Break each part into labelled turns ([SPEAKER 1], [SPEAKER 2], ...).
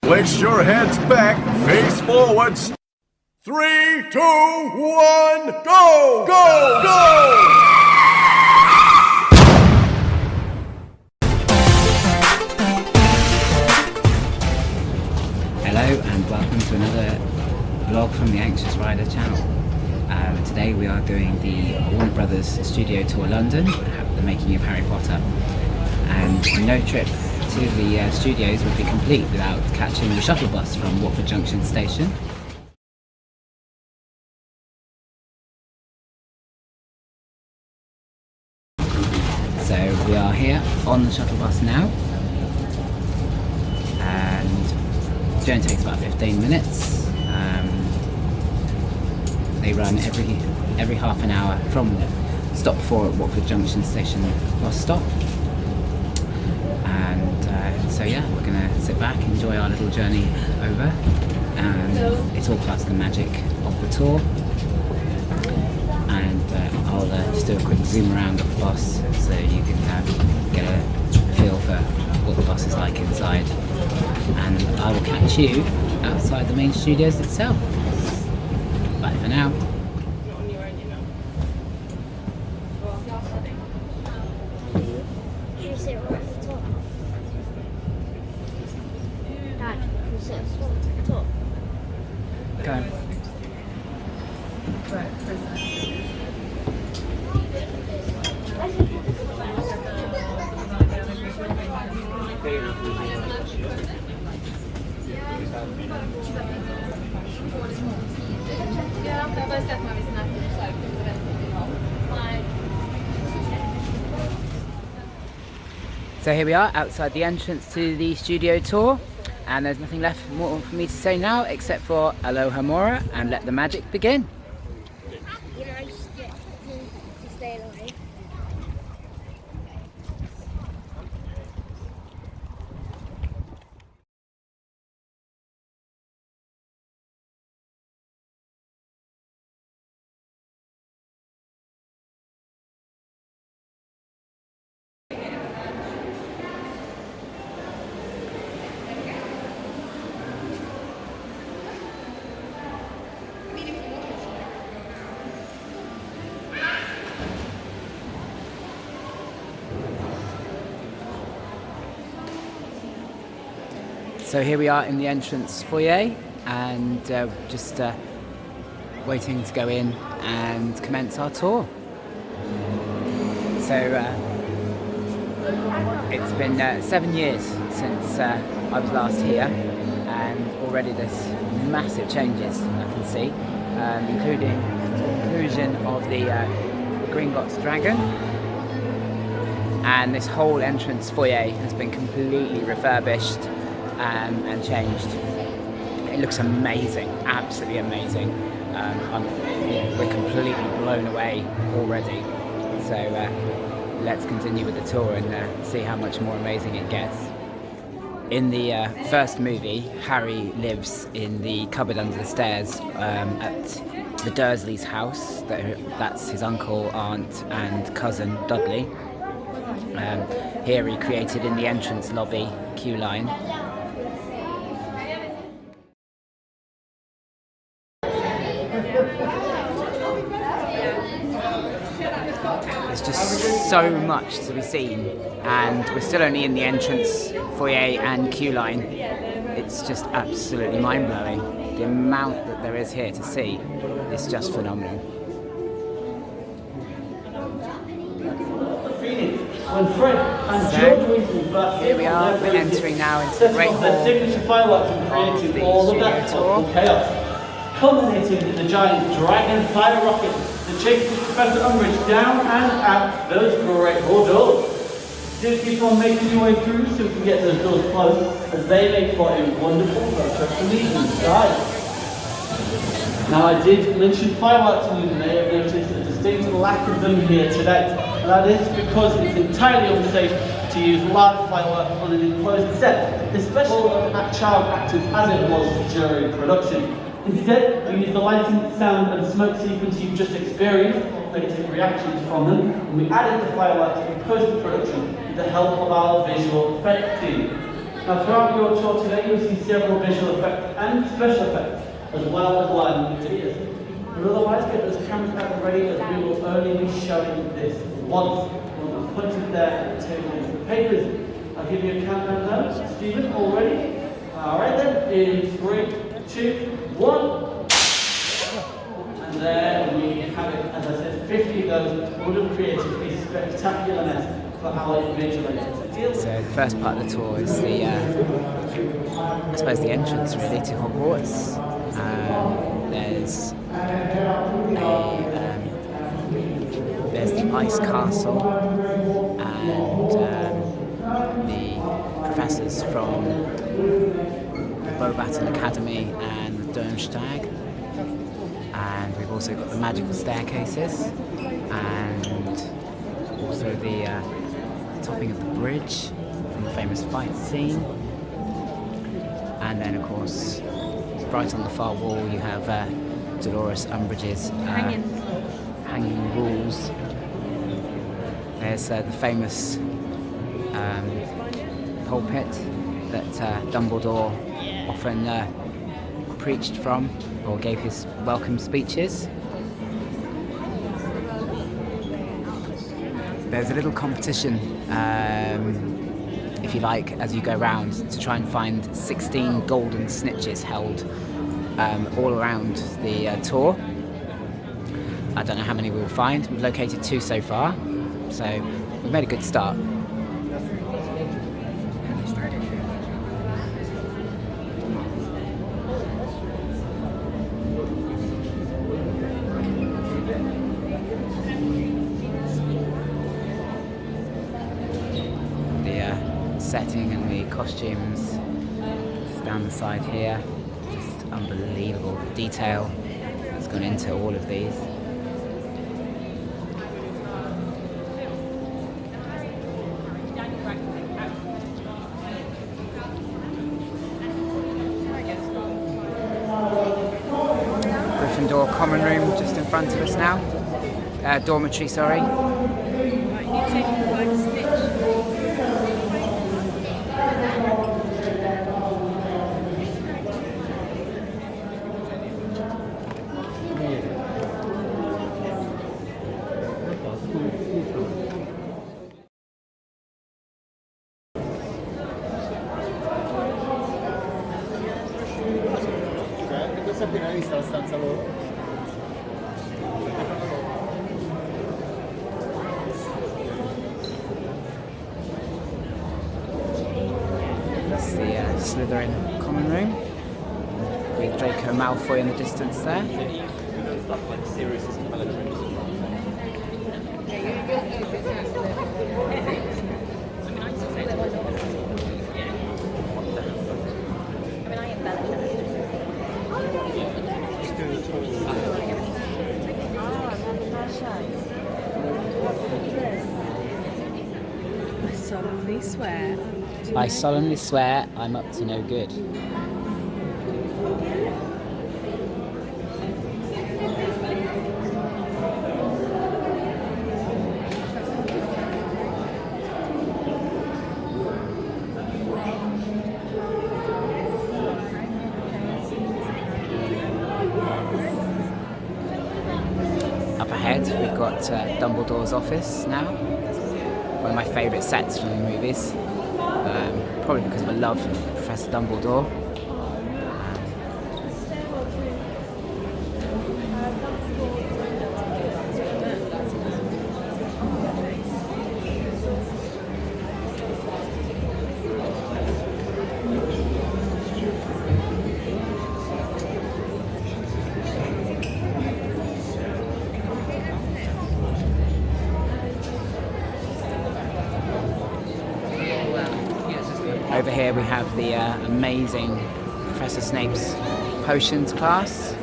[SPEAKER 1] Place your heads back, face forwards. 3, 2, 1, go! Go! Go!
[SPEAKER 2] Hello and welcome to another vlog from the Anxious Rider channel. Today we are doing the Warner Brothers studio tour London, the making of Harry Potter, and no trip to the studios would be complete without catching the shuttle bus from Watford Junction station. So we are here on the shuttle bus now, and the journey takes about 15 minutes. They run every half an hour from stop 4 at Watford Junction station bus stop. And so yeah, we're going to sit back, enjoy our little journey over, and it's all part of the magic of the tour. And I'll just do a quick zoom around of the bus so you can get a feel for what the bus is like inside. And I will catch you outside the main studios itself. Bye for now. Okay. So here we are outside the entrance to the studio tour, and there's nothing left more for me to say now except for Aloha Mora and let the magic begin. So here we are in the entrance foyer, and just waiting to go in and commence our tour. So it's been 7 years since I was last here, and already there's massive changes I can see, including the inclusion of the Gringotts Dragon, and this whole entrance foyer has been completely refurbished and changed. It looks amazing, absolutely amazing. We're completely blown away already. So let's continue with the tour and see how much more amazing it gets. In the first movie, Harry lives in the cupboard under the stairs at the Dursleys' house. That's his uncle, aunt and cousin Dudley. Here recreated in the entrance lobby queue line. There's just so much to be seen, and we're still only in the entrance foyer and queue line. It's just absolutely mind-blowing. The amount that there is here to see is just phenomenal. So, here we are, we're entering now into the Great Hall of the studio tour.
[SPEAKER 3] Culminating in the giant dragon fire rocket that chases Professor Umbridge down and out those great hall doors. Still keep on making your way through so we can get those doors closed, as they make for a wonderful photo from the inside. Now, I did mention fireworks, and you may have noticed a distinct lack of them here today. And that is because it's entirely unsafe to use large fireworks on an enclosed set, especially at child actors as it was during production. Instead, we use the lighting, sound and smoke sequence you've just experienced, take reactions from them, and we added the fireworks in post-production with the help of our visual effects team. Now throughout your tour today you'll see several visual effects and special effects, as well as live videos. But otherwise get those cameras back ready, as we will only be showing this once. We'll put it there at the table with the papers. I'll give you a countdown now. Stephen, all ready? Alright then, in 3, 2, 1. And there we have it. As I said, 50 of those would have created a spectacular nest for our invigilators.
[SPEAKER 2] So the first part of the tour is the, I suppose the entrance really to Hogwarts. There's the Ice Castle and the professors from the Beauxbaton Academy and the Domstag. And we've also got the magical staircases and also the topping of the bridge from the famous fight scene. And then, of course, right on the far wall, you have Dolores Umbridge's hanging rules. There's the famous pulpit that Dumbledore often preached from or gave his welcome speeches. There's a little competition, if you like, as you go around to try and find 16 golden snitches held all around the tour. I don't know how many we'll find. We've located 2 so far, so we've made a good start. Setting and the costumes down the side here, just unbelievable detail that's gone into all of these. Gryffindor common room just in front of us now. Dormitory, sorry. That's the Slytherin common room with Draco Malfoy in the distance there. I solemnly swear I'm up to no good. Up ahead we've got Dumbledore's office now. One of my favourite sets from the movies. Probably because of a love for Professor Dumbledore. Over here we have the amazing Professor Snape's potions class.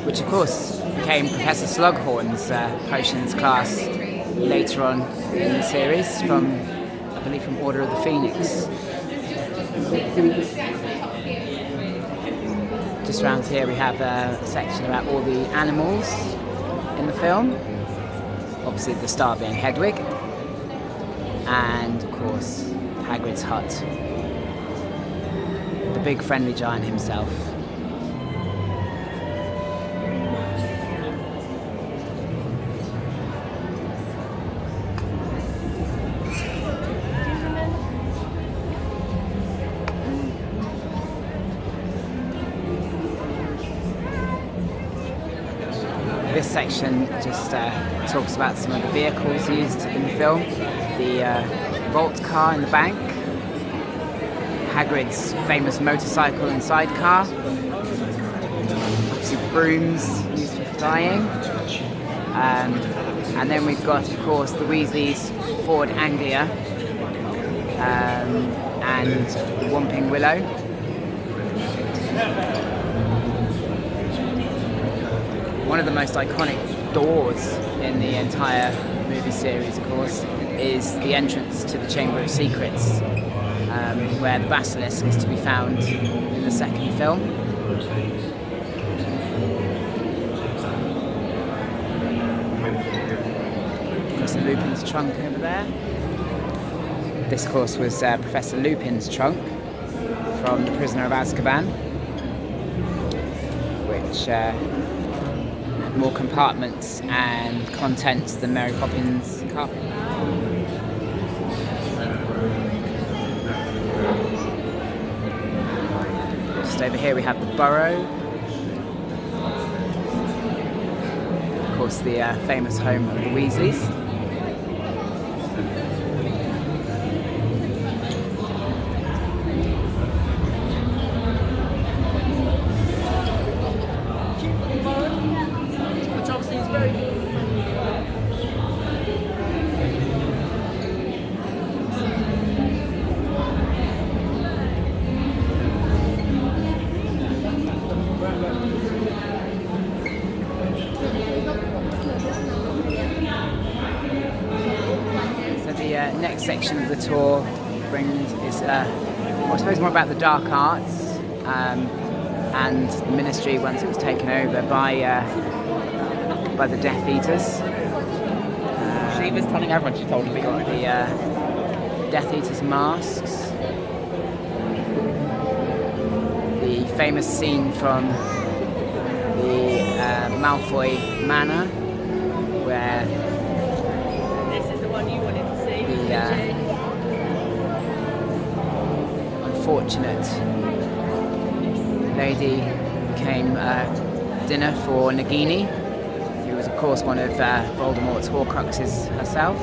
[SPEAKER 2] Which of course became Professor Slughorn's potions class later on in the series from, I believe, from Order of the Phoenix. Just around here we have a section about all the animals in the film. Obviously the star being Hedwig. And of course, Hagrid's hut. The big friendly giant himself. This section just talks about some of the vehicles used in the film. The vault car in the bank, Hagrid's famous motorcycle and sidecar, obviously brooms used for flying, and then we've got, of course, the Weasleys' Ford Anglia and the Whomping Willow. One of the most iconic doors in the entire movie series, of course, is the entrance to the Chamber of Secrets, where the basilisk is to be found in the second film. Professor Lupin's trunk over there. This, of course, was Professor Lupin's trunk from The Prisoner of Azkaban, which had more compartments and contents than Mary Poppins' carpet. Just over here we have the Burrow. Of course, the famous home of the Weasleys. Next section of the tour is, I suppose, more about the dark arts and the ministry once it was taken over by the Death Eaters.
[SPEAKER 4] She was telling everyone, she told me.
[SPEAKER 2] Got the Death Eaters masks, the famous scene from the Malfoy Manor, where unfortunate lady came dinner for Nagini, who was, of course, one of Voldemort's Horcruxes herself.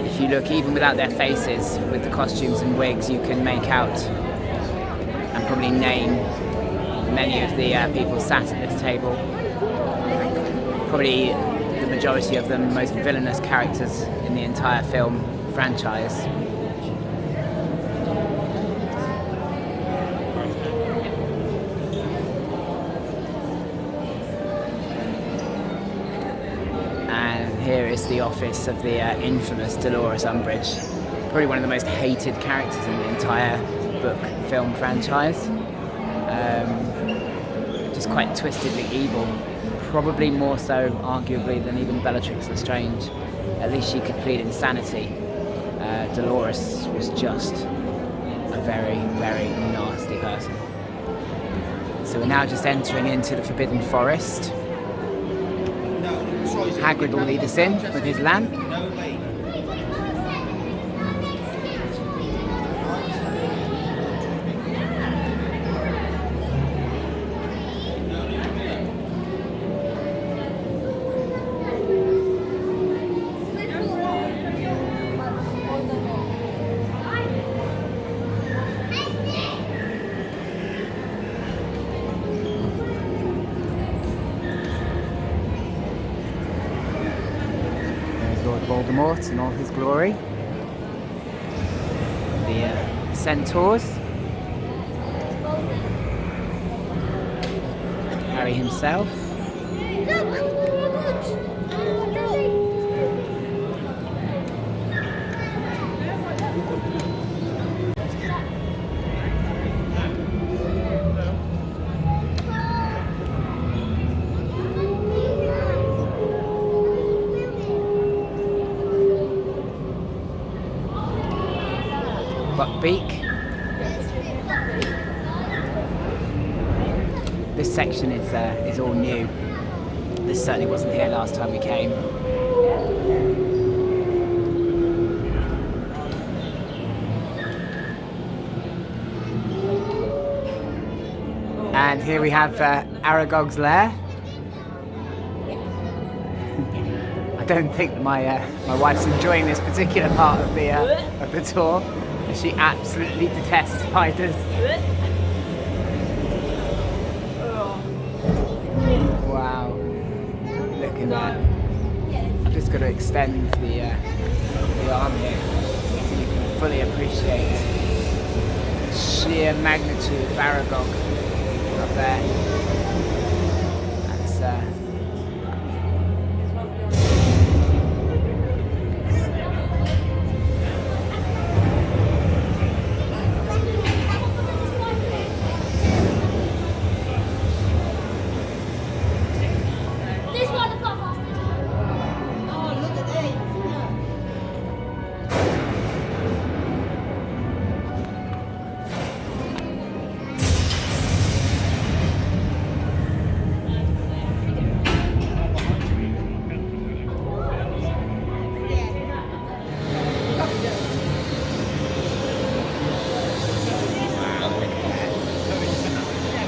[SPEAKER 2] If you look, even without their faces, with the costumes and wigs, you can make out and probably name many of the people sat at this table. Probably the majority of them most villainous characters in the entire film franchise. And here is the office of the infamous Dolores Umbridge. Probably one of the most hated characters in the entire book film franchise. Just quite twistedly evil, probably more so, arguably, than even Bellatrix Lestrange. At least she could plead insanity. Dolores was just a very, very nasty person. So we're now just entering into the Forbidden Forest. Hagrid will lead us in with his lamp. Voldemort in all his glory. The centaurs. Harry himself. beak. This section is all new. This certainly wasn't here last time we came. And here we have Aragog's Lair. I don't think my wife's enjoying this particular part of the tour. She absolutely detests spiders. Wow, look at that. I've just got to extend the arm here so you can fully appreciate the sheer magnitude of Aragog up there. That's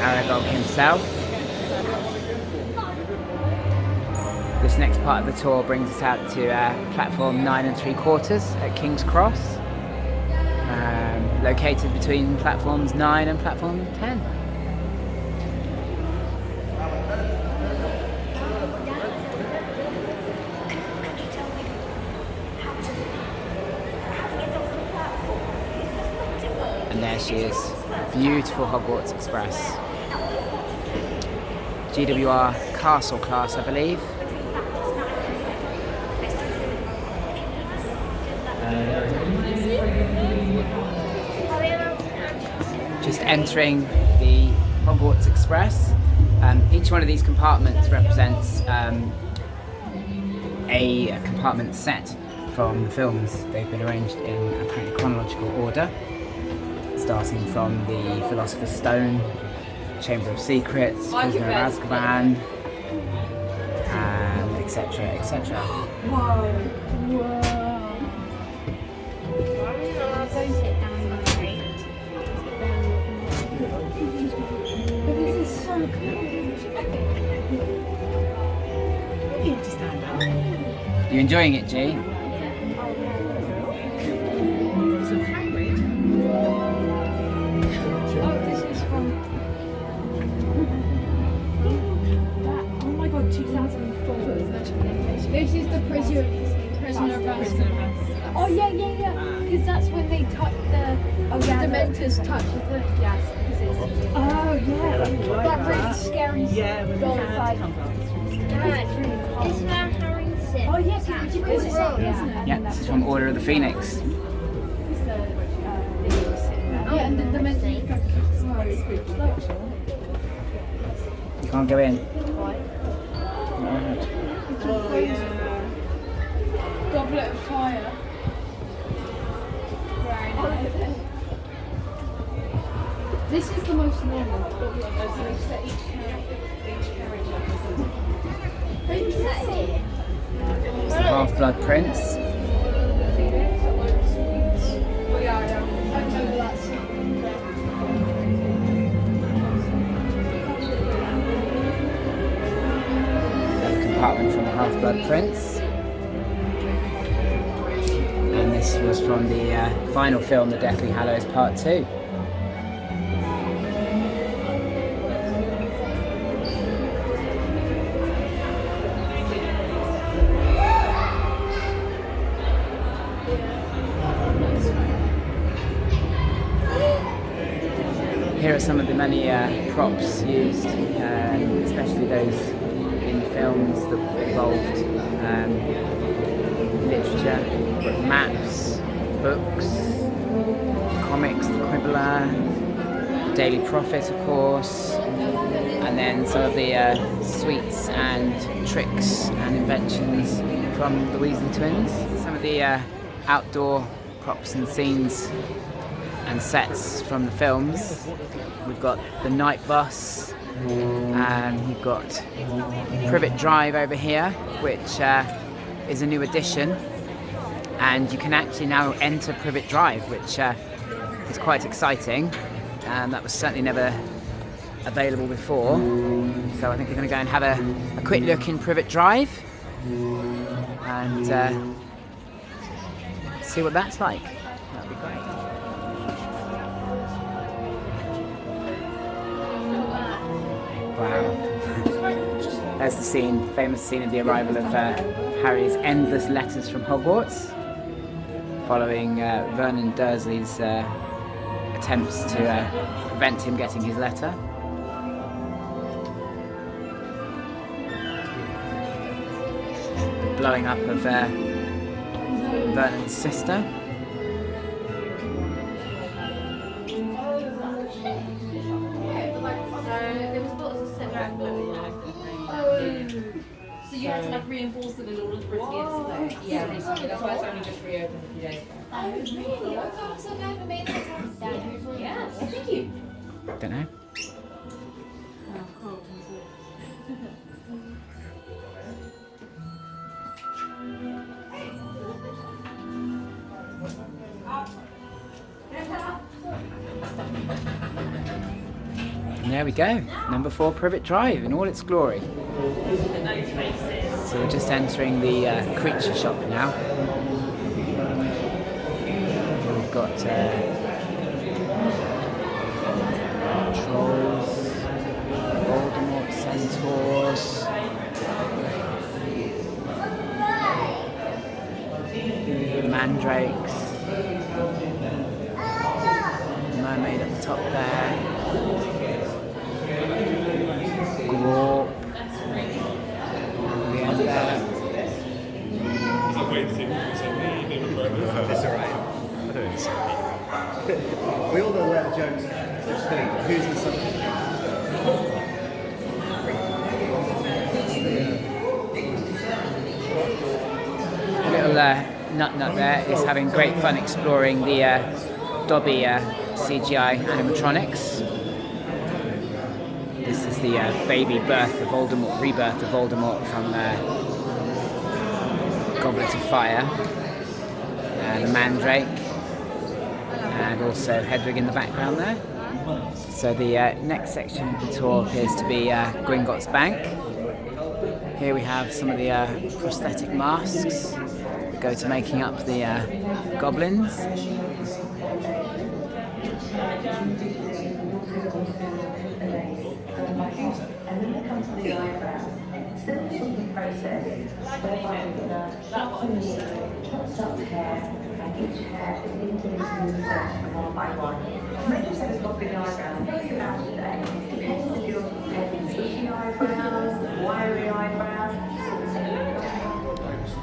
[SPEAKER 2] Aragog himself. This next part of the tour brings us out to platform 9 3/4 at King's Cross, located between platforms 9 and platform 10. And there she is, beautiful Hogwarts Express. GWR Castle class, I believe. Just entering the Hogwarts Express. Each one of these compartments represents a compartment set from the films. They've been arranged in apparently chronological order, starting from the Philosopher's Stone, Chamber of Secrets, Prisoner of Azkaban, etc., etc. You enjoying it, G?
[SPEAKER 5] This is the prisoner of Azkaban. Oh yeah. Because that's when they touch the Dementors touch the thing. Yes. Oh yeah. That really scary. Yeah.
[SPEAKER 6] It's where Harry sits.
[SPEAKER 5] Oh yes.
[SPEAKER 2] Yeah, this is from Order of the Phoenix.
[SPEAKER 5] Yeah, and the Dementors.
[SPEAKER 2] You can't go in.
[SPEAKER 5] Oh yeah. Goblet of fire. Right. This is the most normal. So they set each carriage up.
[SPEAKER 2] It's the Half-Blood Prince. Compartment from the Half-Blood Prince. And this was from the final film, The Deathly Hallows Part 2. Here are some of the many props used, especially those in films that involved literature, maps, books, comics, The Quibbler, The Daily Prophet, of course, and then some of the sweets and tricks and inventions from the Weasley twins. Some of the outdoor props and scenes and sets from the films. We've got the night bus, and we've got Privet Drive over here, which is a new addition, and you can actually now enter Privet Drive, which is quite exciting, and that was certainly never available before. So I think we're going to go and have a quick look in Privet Drive and see what that's like. That'd be great. Wow. There's the scene, famous scene of the arrival of Harry's endless letters from Hogwarts, following Vernon Dursley's attempts to prevent him getting his letter. Blowing up of Vernon's sister.
[SPEAKER 7] So you had to like reinforce it in order for it to get slow. Yeah, recently. That's why it's only just reopened a few days ago.
[SPEAKER 5] Oh, really? Okay, I'm so glad we made that.
[SPEAKER 7] Yeah, thank you.
[SPEAKER 2] Don't know. And there we go, number 4 Privet Drive in all its glory. So we're just entering the creature shop now. We've got trolls, Voldemort centaurs, mandrakes, mermaid at the top there. Gorp. The end there.
[SPEAKER 8] It's alright. I don't know. We all know where the jokes are. Who's the subject?
[SPEAKER 2] Little nut there is having great fun exploring the Dobby CGI animatronics. This is the baby birth of Voldemort, rebirth of Voldemort from Goblet of Fire, and the Mandrake, and also Hedwig in the background there. So the next section of the tour appears to be Gringotts Bank. Here we have some of the prosthetic masks that go to making up the goblins.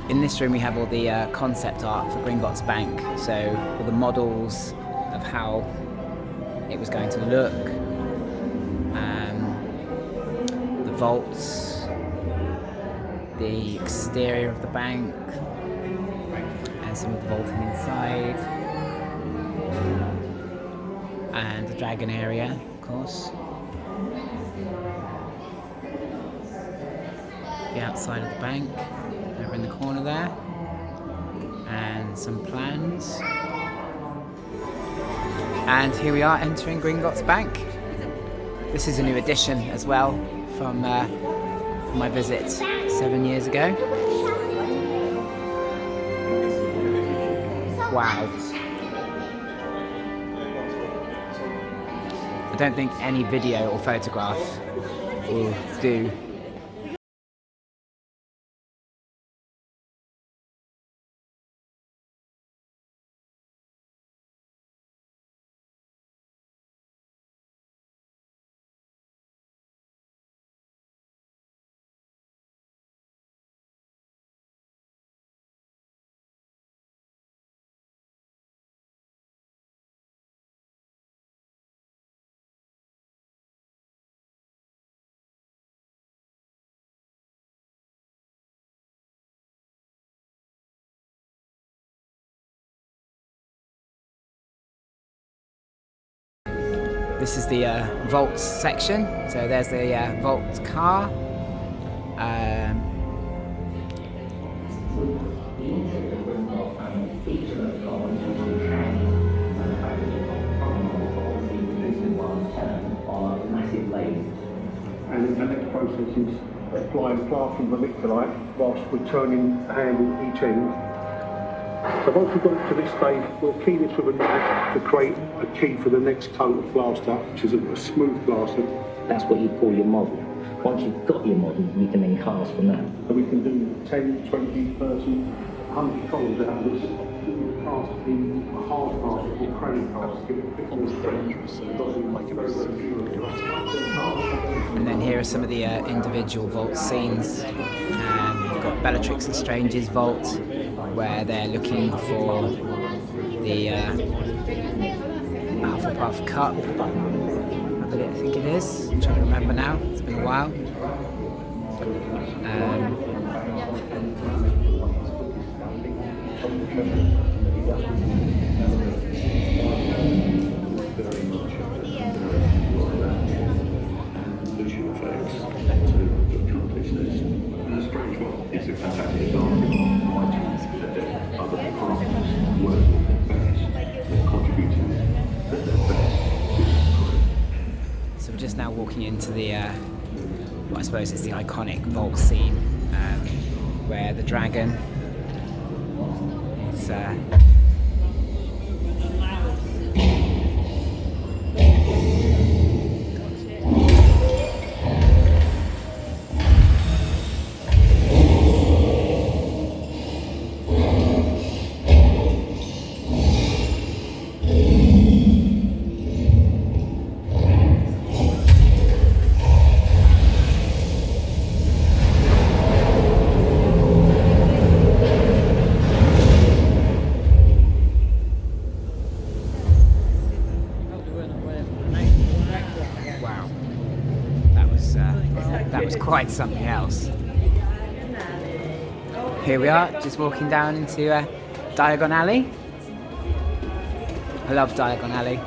[SPEAKER 2] In this room we have all the concept art for Gringotts Bank, so all the models of how it was going to look, the vaults, the exterior of the bank, and some of the vaulting inside, and the dragon area, of course. The outside of the bank, over in the corner there, and some plans. And here we are entering Gringotts Bank. This is a new addition as well from my visit 7 years ago. Wow. I don't think any video or photograph will do This is the vaults section. So there's the vault car.
[SPEAKER 9] And the next process is applying plastering vermiculite whilst we're turning the handle each end. So once we've got it to this stage, we'll key this with a knife to create a key for the next coat of plaster, which is a smooth plaster.
[SPEAKER 10] That's what you call your model. Once you've got your model, you can then cast from that.
[SPEAKER 9] So we can do 10, 20, 30, 100 colours out of this. Cast in a hard plaster or crayon cast, give it a bit more strength.
[SPEAKER 2] And then here are some of the individual vault scenes. We've got Bellatrix and Strange's vault, where they're looking for the Hufflepuff Cup. I think it is. I'm trying to remember now. It's been a while.
[SPEAKER 9] It's a fantastic example of other departments work best, contributing their best.
[SPEAKER 2] So we're just now walking into the, well, I suppose it's the iconic vault scene, where the dragon is quite something else. Here we are, just walking down into Diagon Alley. I love Diagon Alley.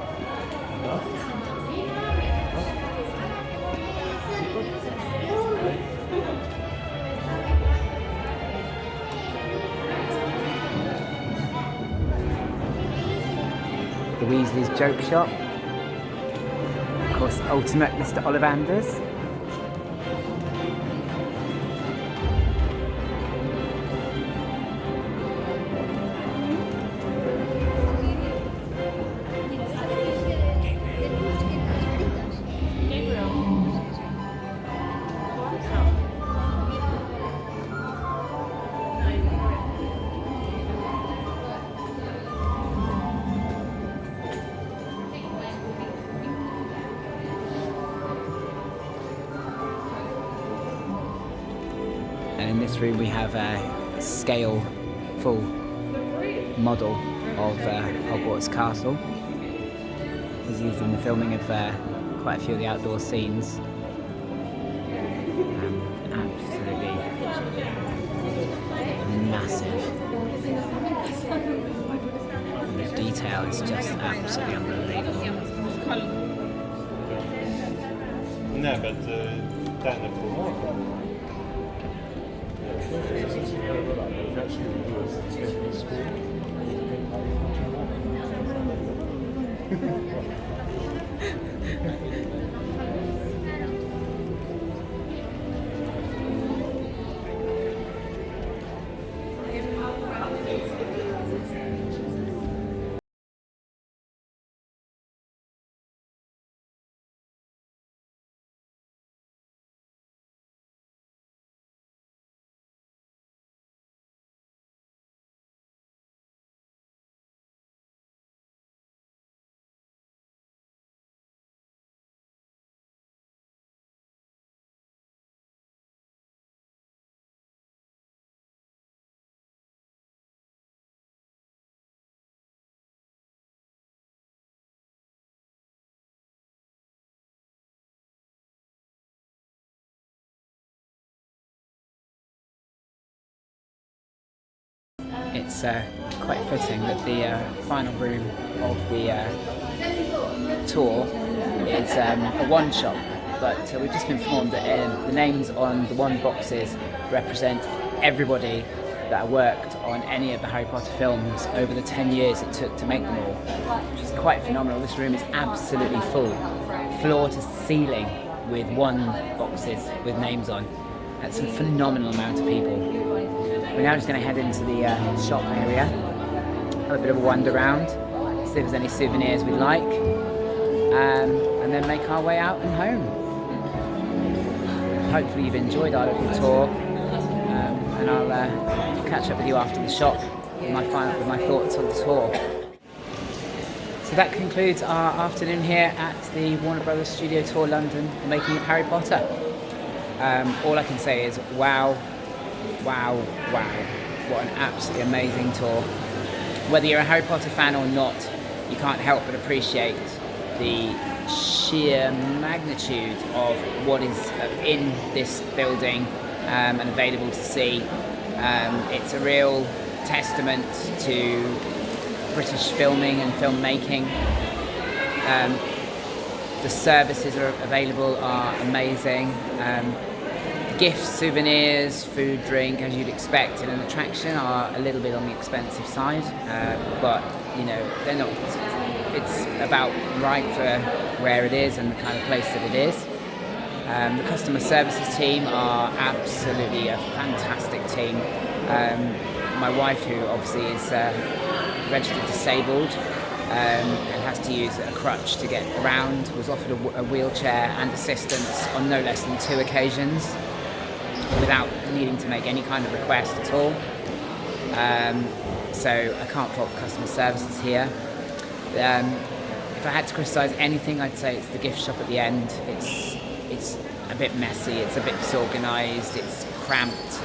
[SPEAKER 2] The Weasley's Joke Shop. Of course, ultimate Mr. Ollivanders. In this room we have a scale full model of Hogwarts Castle. It was used in the filming of quite a few of the outdoor scenes. Absolutely massive. And the detail is just absolutely unbelievable.
[SPEAKER 8] No, but then for more. It's
[SPEAKER 2] quite fitting that the final room of the tour is a one shop, but we've just been informed that the names on the one boxes represent everybody that worked on any of the Harry Potter films over the 10 years it took to make them all, which is quite phenomenal. This room is absolutely full, floor to ceiling, with one boxes with names on. That's a phenomenal amount of people. We're now just going to head into the shop area, have a bit of a wander around, see if there's any souvenirs we like, and then make our way out and home. Hopefully you've enjoyed our little tour, and I'll catch up with you after the shop with my thoughts on the tour. So that concludes our afternoon here at the Warner Brothers Studio Tour London, the making of Harry Potter. All I can say is wow, wow, wow. What an absolutely amazing tour. Whether you're a Harry Potter fan or not, you can't help but appreciate the sheer magnitude of what is in this building and available to see. It's a real testament to British filming and filmmaking. The services are available are amazing. Gifts, souvenirs, food, drink, as you'd expect in an attraction, are a little bit on the expensive side, but you know, they're not. It's about right for where it is and the kind of place that it is. The customer services team are absolutely a fantastic team. My wife, who obviously is registered disabled and has to use a crutch to get around, was offered a wheelchair and assistance on no less than 2 occasions without needing to make any kind of request at all. So I can't fault customer services here. If I had to criticise anything, I'd say it's the gift shop at the end. It's a bit messy, it's a bit disorganised, it's cramped.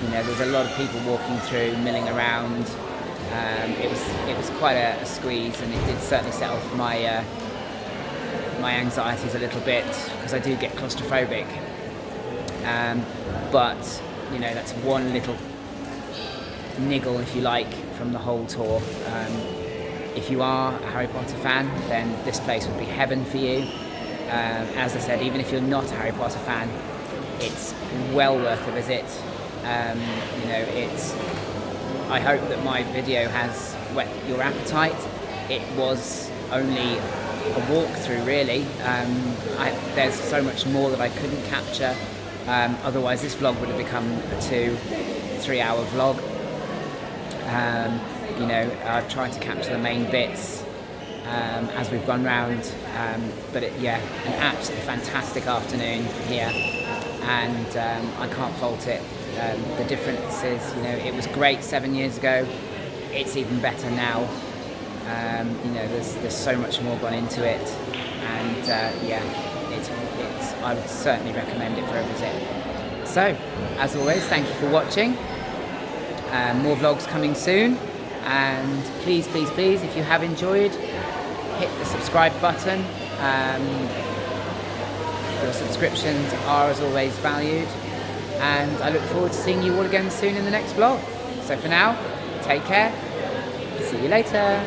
[SPEAKER 2] You know, there's a lot of people walking through, milling around. It was quite a squeeze, and it did certainly set off my my anxieties a little bit, because I do get claustrophobic. But you know, that's one little niggle, if you like, from the whole tour. If you are a Harry Potter fan, then this place would be heaven for you. As I said, even if you're not a Harry Potter fan, it's well worth a visit. You know, I hope that my video has whet your appetite. It was only a walkthrough, really. There's so much more that I couldn't capture. Otherwise, this vlog would have become a 2-3 hour vlog. You know, I've tried to capture the main bits as we've gone round. But yeah, an absolutely fantastic afternoon here, and I can't fault it. The difference is, you know, it was great 7 years ago. It's even better now. You know, there's so much more gone into it, and yeah, I would certainly recommend it for a visit. So, as always, thank you for watching. More vlogs coming soon, and please, please, please, if you have enjoyed, hit the subscribe button. Your subscriptions are, as always, valued, and I look forward to seeing you all again soon in the next vlog. So for now, take care. See you later.